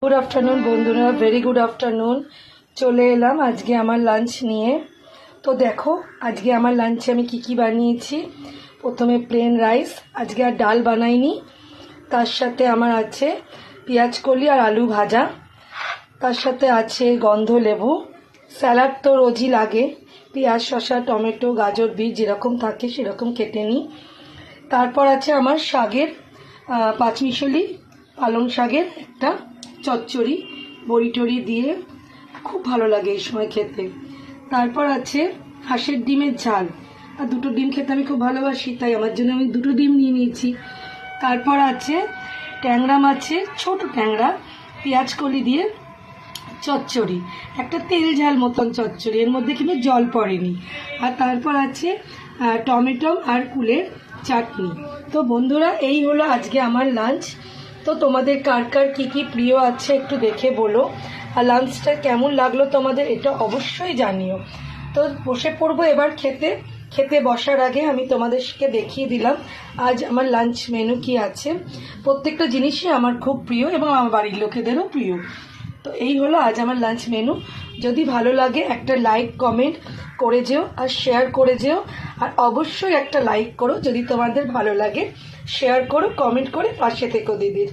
Good afternoon বন্ধুরা, very good afternoon. চলে এলাম আজকে আমার লাঞ্চ নিয়ে। তো দেখো আজকে আমার লাঞ্চে আমি কি বানিয়েছি। প্রথমে প্লেন রাইস, আজকে আর ডাল বানাইনি। তার সাথে আমার আছে পেঁয়াজ কলি আর আলু ভাজা, তার সাথে আছে গন্ধ লেবু। স্যালাড তো রোজই লাগে, পেঁয়াজ শসা টমেটো গাজর বিট যেরকম থাকে সেরকম কেটে নিই। তারপর আছে আমার শাকের পাঁচমিশালি পালং শাকের একটা চচ্চড়ি, বড়ি টড়ি দিয়ে খুব ভালো লাগে এই সময় খেতে। তারপর আছে হাঁসের ডিমের ঝাল, আর দুটো ডিম খেতে আমি খুব ভালোবাসি, তাই আমার জন্য আমি দুটো ডিম নিয়ে নিয়েছি। তারপর আছে ট্যাংরা মাছের ছোট ট্যাংরা পেঁয়াজ কলি দিয়ে চচ্চড়ি, একটা তেল ঝাল মতন চচ্চড়ি, এর মধ্যে কিন্তু জল পড়েনি। আর তারপর আছে টমেটো আর কুলের চাটনি। তো বন্ধুরা এই হলো আজকে আমার লাঞ্চ। তো তোমাদের কার কার কী প্রিয় আছে একটু দেখে বলো, আর লাঞ্চটা কেমন লাগলো তোমাদের এটা অবশ্যই জানিও। তো বসে পড়বো এবার খেতে। খেতে বসার আগে আমি তোমাদেরকে দেখিয়ে দিলাম আজ আমার লাঞ্চ মেনু কি আছে। প্রত্যেকটা জিনিসই আমার খুব প্রিয় এবং আমার বাড়ির লোকেদেরও প্রিয়। তো এই হলো আজ আমার লাঞ্চ মেনু। যদি ভালো লাগে একটা লাইক কমেন্ট করে যেও আর শেয়ার করে যেও, আর অবশ্যই একটা লাইক করো যদি তোমাদের ভালো লাগে, শেয়ার করো, কমেন্ট করে পাশে থেকো দিদির।